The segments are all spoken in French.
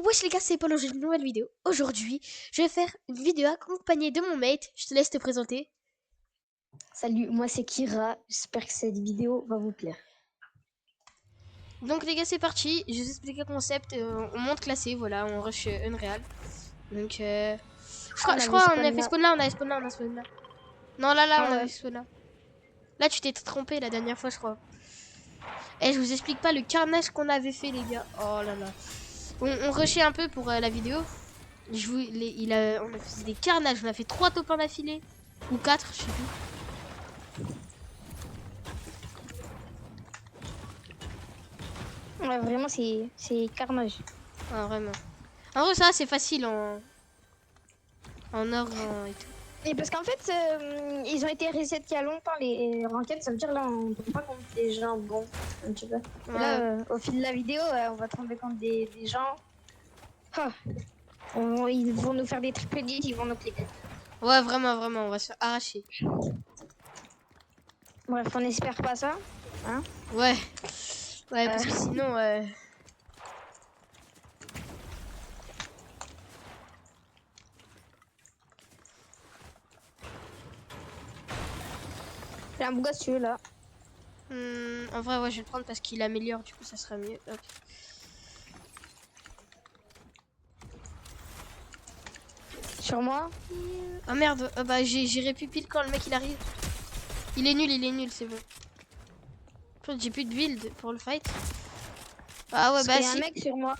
Wesh les gars, c'est Paul, j'ai une nouvelle vidéo. Aujourd'hui, je vais faire une vidéo accompagnée de mon mate. Je te laisse te présenter. Salut, moi c'est Kira. J'espère que cette vidéo va vous plaire. Donc les gars, c'est parti. Je vous explique le concept. On monte classé, voilà, on rush Unreal. Donc, je crois on a fait spawn là, on a spawn là, on a spawn là. Non, là, on Ah a ouais. fait spawn là. Là, tu t'es trompé la dernière fois, je crois. Eh, je vous explique pas le carnage qu'on avait fait, les gars. Oh là là. On rushait un peu pour la vidéo. On a fait des carnages. On a fait 3 top 1 d'affilée. Ou 4, je sais plus. Ouais, vraiment c'est carnage. Ah, vraiment. En vrai, ça, c'est facile en or et tout. Et parce qu'en fait, ils ont été reset il y a longtemps les ranked, ça veut dire là on tombe pas contre des gens bons, un petit peu. Et là, Ouais, au fil de la vidéo, on va tomber contre des gens. Ah, ils vont nous faire des triple edits, ils vont nous cliquer. ouais, vraiment, vraiment, on va se faire arracher. Bref, on espère pas ça. Hein. Ouais, ouais, parce que sinon, J'ai un bouga dessus là. en vrai, ouais, je vais le prendre parce qu'il améliore, du coup, ça sera mieux. Hop. Sur moi. Ah merde, bah j'irai plus pile quand le mec il arrive. Il est nul, c'est bon. J'ai plus de build pour le fight. Ah ouais, Parce bah qu'il y a un si. mec sur moi.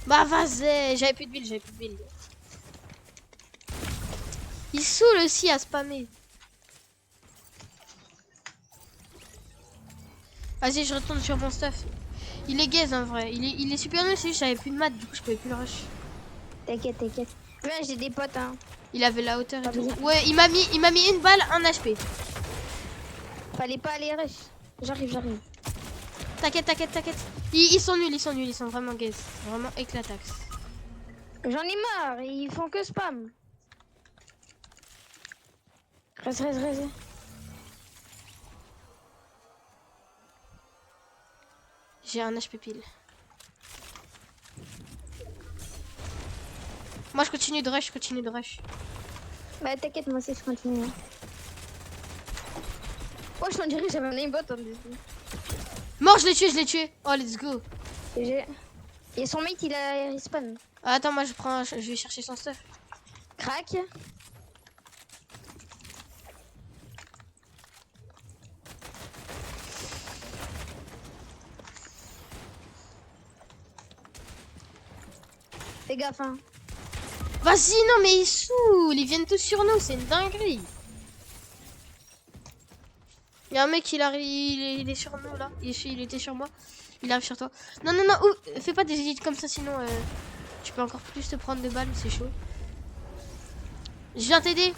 Bah vas-y, j'avais plus de build. Il saoule aussi à spammer. Vas-y, je retourne sur mon stuff. Il est gaze en vrai. Il est super nul, c'est juste j'avais plus de maths, du coup je pouvais plus le rush. T'inquiète. Ouais, j'ai des potes hein. Il avait la hauteur et Pas tout. besoin. Ouais, il m'a mis une balle, un HP. Fallait pas aller rush. J'arrive. T'inquiète. Ils sont nuls, ils sont vraiment gaze. Vraiment éclatax. J'en ai marre, ils font que spam. Reste. J'ai un HP pile. Moi je continue de rush. Bah t'inquiète, moi aussi je continue. Oh, je t'en dirais, j'avais un aimbot en dessous. Mort, je l'ai tué. Oh, let's go. Et son mate, il a respawn. Attends, moi je vais chercher son stuff. Crac. Fais gaffe, hein. Vas-y, non mais ils saoulent. Ils viennent tous sur nous, c'est une dinguerie. Il y a un mec, il est sur nous là. Il était sur moi. Il arrive sur toi. Non. Fais pas des edits comme ça, sinon tu peux encore plus te prendre de balles, c'est chaud. Je viens t'aider.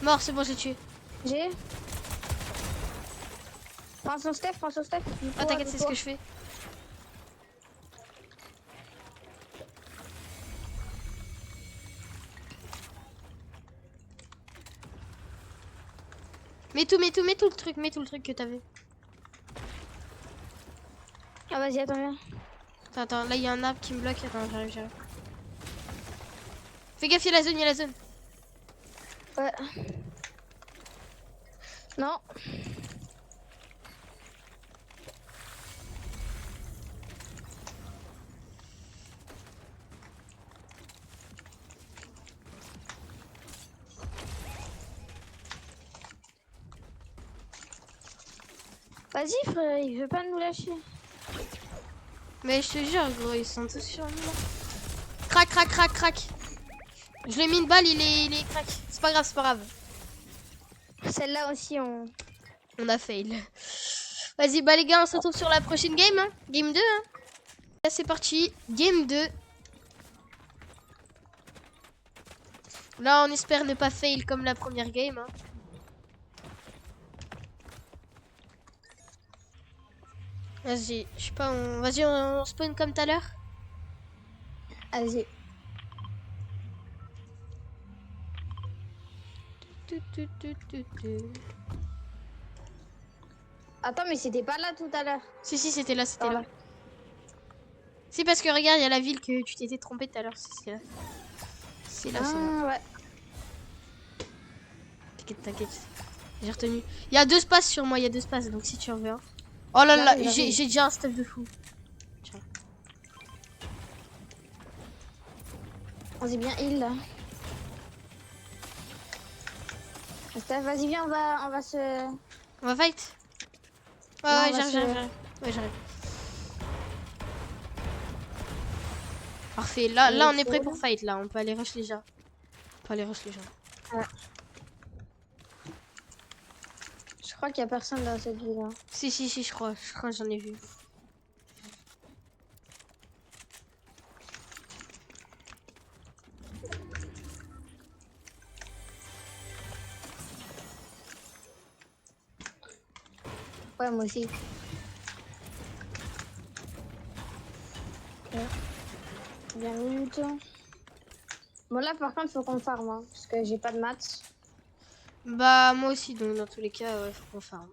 Mort, c'est bon, j'ai tué. J'ai. Prends son Steph. Ah, t'inquiète, c'est ce que je fais. Mets tout le truc que t'avais. Ah, vas-y, attends, viens. Attends, là il y a un arbre qui me bloque. Attends, j'arrive. Fais gaffe, il y a la zone. Ouais. Non. Vas-y, frère, il veut pas nous lâcher. Mais je te jure, gros, ils sont tous sur nous. Crac. Je lui ai mis une balle, il est crack. C'est pas grave. Celle-là aussi, On a fail. Vas-y, bah les gars, on se retrouve sur la prochaine game. Hein. Game 2. Hein. Là, c'est parti. Game 2. Là, on espère ne pas fail comme la première game. Hein. Vas-y, je sais pas, vas-y, on spawn comme tout à l'heure. Vas-y. Attends, mais c'était pas là tout à l'heure. Si, c'était là, c'était Ah, là. ouais. Si, parce que regarde, il y a la ville que tu t'étais trompé tout à l'heure. C'est là. C'est là, c'est là. Ah, ouais. T'inquiète, t'inquiète. J'ai retenu. Il y a 2 spaces sur moi, il y a 2 spaces, donc si tu en veux un. Oh là là, J'arrive. j'ai déjà un stuff de fou. Tiens. Vas-y, bien, il là. Vas-y, viens, on va se. On va fight? Ouais, Non, ouais, on va j'arrive. se. Ouais, j'arrive. Parfait, là on est prêt pour fight, là. On peut aller rush les gens. On peut aller rush les gens. Ouais. Je crois qu'il y a personne dans cette ville. Hein. Si, je crois que j'en ai vu. Ouais, moi aussi. Ok. Bien minute. Bon, là, par contre, faut qu'on farm, hein, parce que j'ai pas de maths. Bah, moi aussi, donc dans tous les cas, ouais, faut qu'on farm.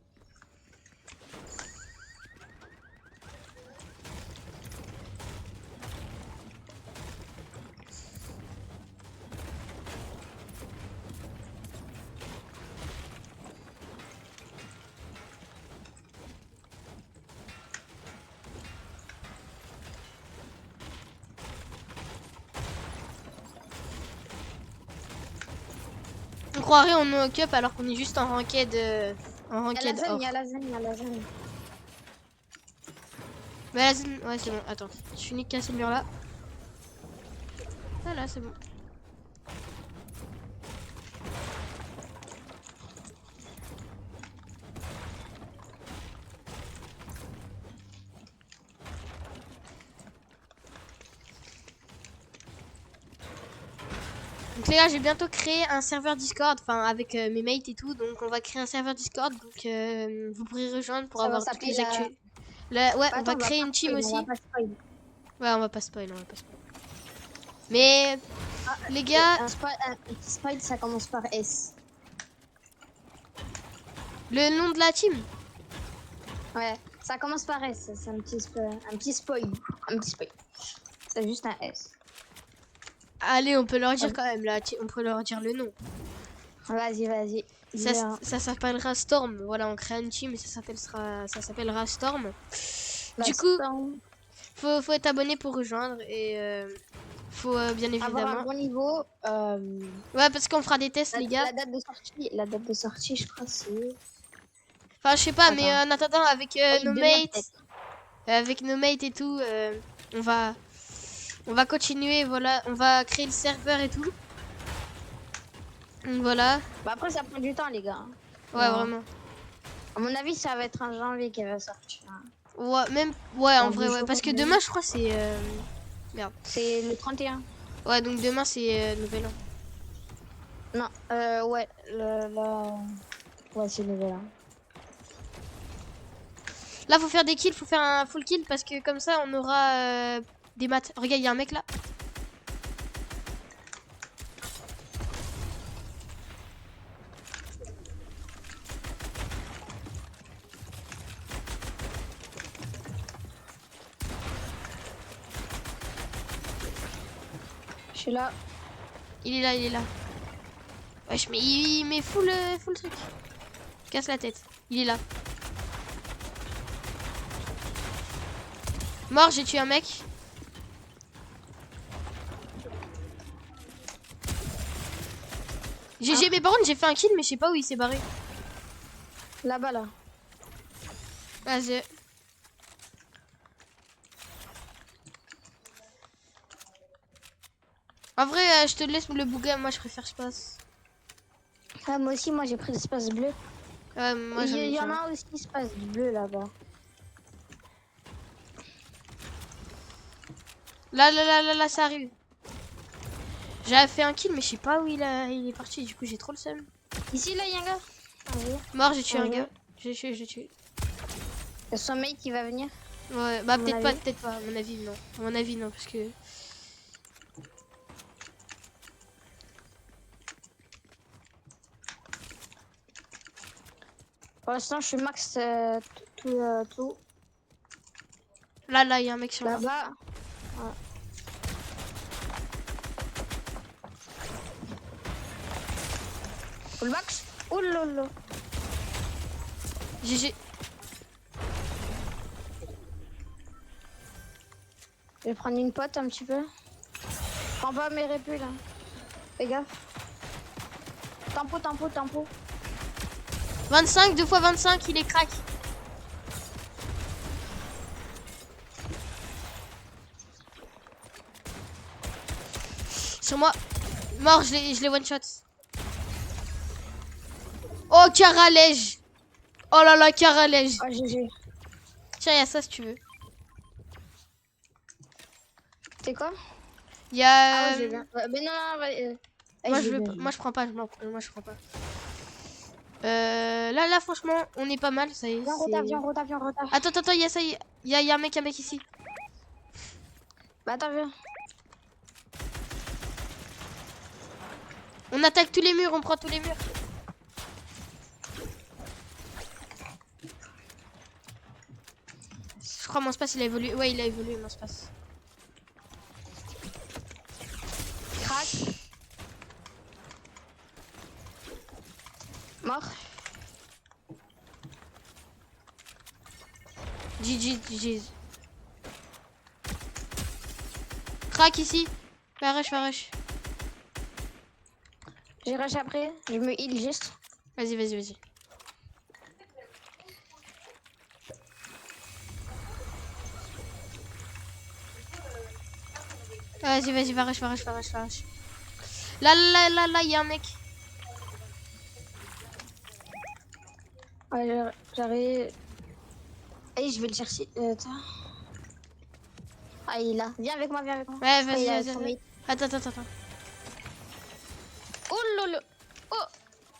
On croirait on est au cup alors qu'on est juste en ranked, Il or. y a la zone, il y a la zone. Bah, la zone... Ouais, c'est bon, attends. Je finis de casser le mur là. Ah là, c'est bon. Donc les gars, j'ai bientôt créé un serveur Discord, enfin avec mes mates et tout, donc on va créer un serveur Discord, donc vous pourrez rejoindre pour Ça va avoir toutes s'appeler les la. actus. Là, ouais, Bah, on va attends, on va créer pas une team spoil, on va aussi. pas spoil. Ouais, on va pas spoil, on va pas spoil. Mais les gars, Un petit spoil, ça commence par S. le nom de la team. Ouais, ça commence par S, c'est un petit, un petit spoil. Un petit spoil. C'est juste un S. Allez, on peut leur dire quand même, là, on peut leur dire le nom. Vas-y, vas-y. Ça, Dis-le. ça s'appellera Storm. Voilà, on crée une team et ça s'appellera Storm. Du coup, faut être abonné pour rejoindre et faut bien Avoir un évidemment. bon niveau. Ouais, parce qu'on fera des tests, les gars. La date de sortie, je crois, c'est. Enfin, je sais pas, mais Attends. en attendant, avec Oui, nos demain mates, peut-être. et tout, on va, on va continuer. Voilà, on va créer le serveur et tout. Donc voilà. Bah après, ça prend du temps, les gars. Ouais, Bon. vraiment. À mon avis, ça va être en janvier qu'elle va sortir. Ouais, même, ouais, en Dans vrai, 10 ouais. jours, Parce que mais- demain, je crois, c'est merde. C'est le 31. Ouais, donc demain, c'est Nouvel An. Non, ouais, ouais, c'est le nouvel an. Là, faut faire des kills, faut faire un full kill parce que comme ça, on aura des maths. Regarde, il y a un mec là. Je suis là. Il est là, il est là. Wesh, mais il met full, full truc. Casse la tête. Il est là. Mort, j'ai tué un mec. GG, mais par contre, j'ai fait un kill, mais je sais pas où il s'est barré. Là-bas, là. Vas-y. En vrai, je te laisse le bouger. Moi, je préfère space. Ah, moi aussi, moi j'ai pris l'espace bleu. Moi, Il j'en ai y en déjà. a aussi espace bleu là-bas. Là, ça arrive. J'avais fait un kill, mais je sais pas où il est parti. Du coup, j'ai trop le seum. Ici, là, il y a un gars. Mort, j'ai tué un Ouais. gars. J'ai tué. Il y a son mate qui va venir. Ouais, bah mon peut-être pas, avis. peut-être pas. À mon avis, non. À mon avis, non, parce que. Pour l'instant, je suis max tout. Là, il y a un mec sur moi. Là-bas. Ouais. Full max. Oh lolo. GG. Je vais prendre une pote un petit peu. Prends pas mes répus là. Fais gaffe. Tempo. 25, 2 fois 25, il est crack. Sur moi. Mort, je l'ai one shot. Oh, caralège. Oh là là, caralège. Oh GG. Tiens, il y a ça si tu veux. C'est quoi? Il y a... Ah ouais, j'ai bien. Mais non, moi, je prends pas, moi, je prends pas. Là, franchement, on est pas mal, ça y est. Viens, rota. Attends, il y a ça, il y a un mec ici. Bah attends, viens. On attaque tous les murs, on prend tous les murs. Je crois mon space il a évolué. Ouais, il a évolué mon space. Crac. Mort. GG. Crac ici. Fais rush. J'ai rush après. Je me heal juste. Vas-y. Vas-y, va rush. Là, il y a un mec. Ouais, j'arrive. Allez, je vais le chercher. Attends. Ah, il est là. Viens avec moi. Ouais, vas-y. Attends. Oh lolo. Oh.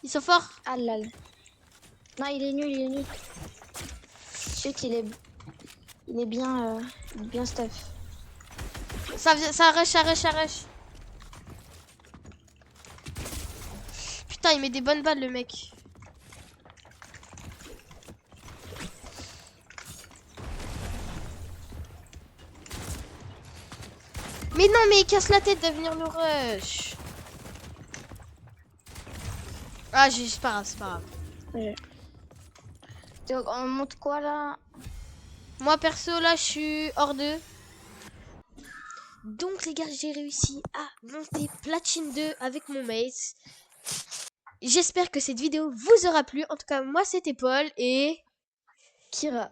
Ils sont forts. Ah là là. Non, il est nul. Chut, il est bien stuff. Ça rush. Putain, il met des bonnes balles le mec. Mais non, mais il casse la tête de venir nous rush. Ah, c'est pas grave. Ouais. Donc, on monte quoi là? Moi perso là je suis hors 2. Donc les gars, j'ai réussi à monter platine 2 avec mon mate. J'espère que cette vidéo vous aura plu. En tout cas, moi c'était Paul et Kira.